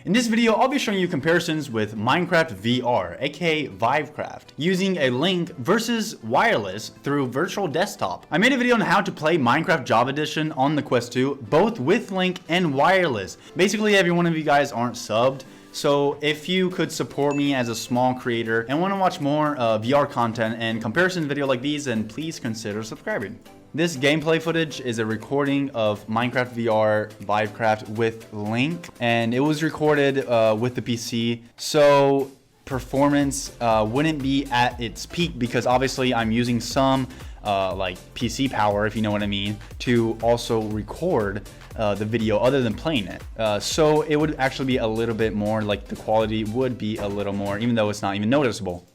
In this video, I'll be showing you comparisons with Minecraft VR, aka Vivecraft, using a link versus wireless through virtual desktop. I made a video on how to play Minecraft Java Edition on the Quest 2, both with link and wireless. Basically, every one of you guys aren't subbed. So if you could support me as a small creator and want to watch more VR content and comparison video like these, then please consider subscribing. This gameplay footage is a recording of Minecraft VR Vivecraft with link, and it was recorded with the PC. So performance wouldn't be at its peak because obviously I'm using some like PC power, if you know what I mean, to also record the video other than playing it. So it would actually be a little bit more, like the quality would be a little more, even though it's not even noticeable.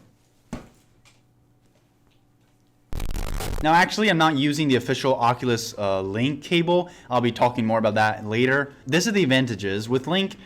Now actually I'm not using the official Oculus link cable. I'll be talking more about that later. This is the advantages. With link,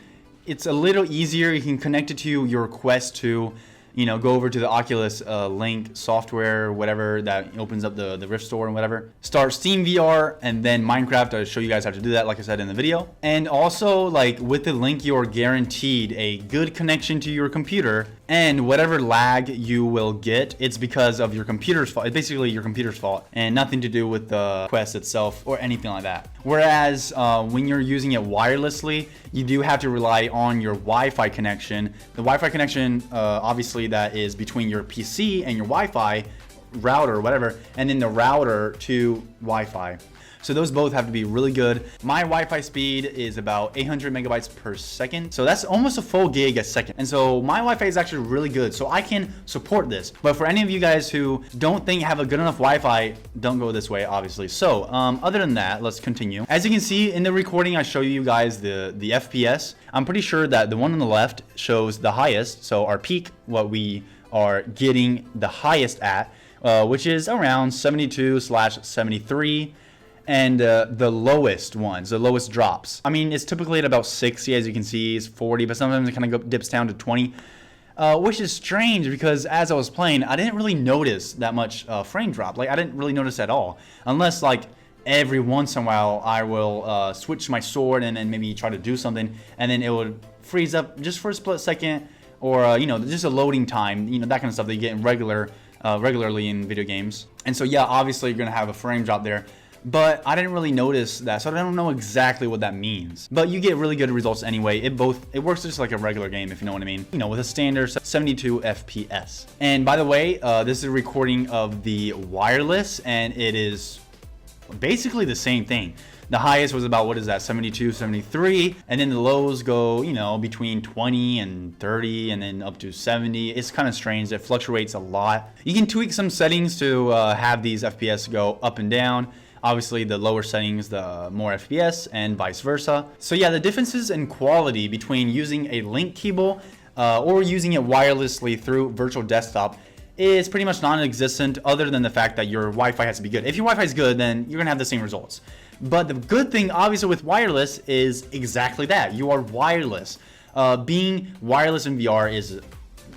it's a little easier. You can connect it to your Quest 2, you know, go over to the Oculus link software, whatever that opens up the Rift store and whatever. Start Steam VR and then Minecraft. I'll show you guys how to do that, like I said in the video. And also, like with the link, you're guaranteed a good connection to your computer, and whatever lag you will get, it's because of your computer's fault. It's basically your computer's fault and nothing to do with the Quest itself or anything like that. Whereas when you're using it wirelessly, you do have to rely on your Wi-Fi connection. The Wi-Fi connection, obviously, that is between your PC and your Wi-Fi router or whatever, and then the router to Wi-Fi. So those both have to be really good. My Wi-Fi speed is about 800 megabytes per second. So that's almost a full gig a second. And so my Wi-Fi is actually really good. So I can support this. But for any of you guys who don't think have a good enough Wi-Fi, don't go this way, obviously. So other than that, let's continue. As you can see in the recording, I show you guys the FPS. I'm pretty sure that the one on the left shows the highest. So our peak, what we are getting the highest at, which is around 72/73. And the lowest ones, the lowest drops, I mean, it's typically at about 60, as you can see, is 40, but sometimes it kind of dips down to 20, which is strange because as I was playing, I didn't really notice that much frame drop. Like, I didn't really notice at all, unless like every once in a while I will switch my sword and then maybe try to do something, and then it would freeze up just for a split second, or you know, just a loading time, you know, that kind of stuff that you get in regularly in video games. And so yeah, obviously you're gonna have a frame drop there. But I didn't really notice that, so I don't know exactly what that means. But you get really good results anyway. It works just like a regular game, if you know what I mean. You know, with a standard 72 FPS. And by the way, this is a recording of the wireless, and it is basically the same thing. The highest was about, what is that, 72, 73, and then the lows go, you know, between 20 and 30, and then up to 70. It's kind of strange. It fluctuates a lot. You can tweak some settings to have these FPS go up and down. Obviously, the lower settings, the more FPS, and vice versa. So yeah, the differences in quality between using a link cable or using it wirelessly through virtual desktop is pretty much non-existent, other than the fact that your Wi-Fi has to be good. If your Wi-Fi is good, then you're gonna have the same results. But the good thing, obviously, with wireless is exactly that. You are wireless. Being wireless in VR is,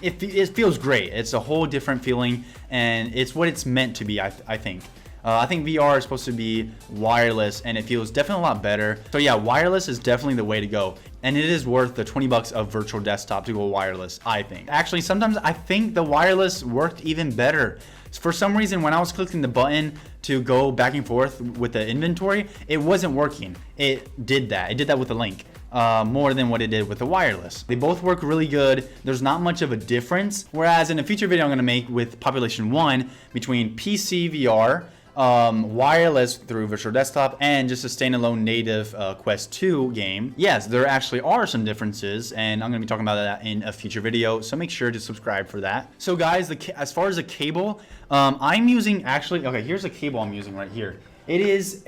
it feels great. It's a whole different feeling, and it's what it's meant to be, I think. I think VR is supposed to be wireless, and it feels definitely a lot better. So yeah, wireless is definitely the way to go. And it is worth the 20 bucks of virtual desktop to go wireless, I think. Actually, sometimes I think the wireless worked even better. For some reason, when I was clicking the button to go back and forth with the inventory, it wasn't working. It did that. It did that with the link. More than what it did with the wireless. They both work really good. There's not much of a difference. Whereas in a future video I'm gonna make with Population 1 between PC VR, wireless through virtual desktop, and just a standalone native Quest 2 game, yes, there actually are some differences, and I'm going to be talking about that in a future video, so make sure to subscribe for that. So guys, as far as the cable, I'm using, actually, okay, here's a cable I'm using right here. It is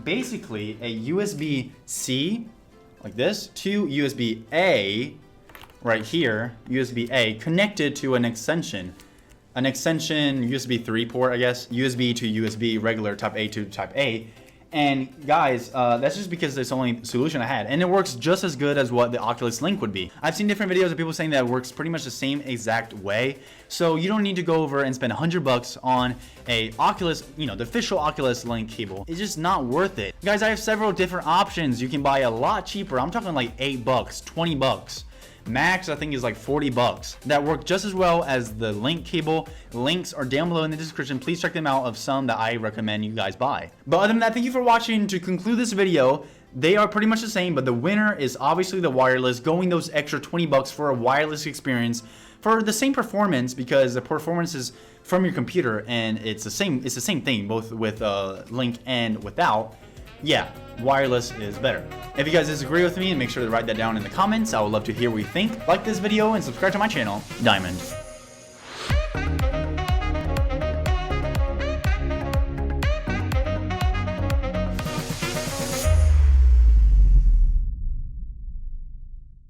basically a USB-C, like this, to USB-A, right here, USB-A, connected to an extension. USB 3 port, I guess, USB to USB, regular type A to type A. And guys, that's just because it's the only solution I had, and it works just as good as what the Oculus Link would be. I've seen different videos of people saying that it works pretty much the same exact way, so you don't need to go over and spend $100 on a Oculus, you know, the official Oculus Link cable. It's just not worth it. Guys, I have several different options. You can buy a lot cheaper. I'm talking like $8, $20. Max, I think, is like $40 that work just as well as the Link cable. Links are down below in the description. Please check them out of some that I recommend you guys buy. But other than that, thank you for watching. To conclude this video, they are pretty much the same, but the winner is obviously the wireless, going those extra $20 for a wireless experience for the same performance, because the performance is from your computer and it's the same thing both with Link and without. Yeah, wireless is better. If you guys disagree with me, make sure to write that down in the comments. I would love to hear what you think. Like this video and subscribe to my channel, Diamond.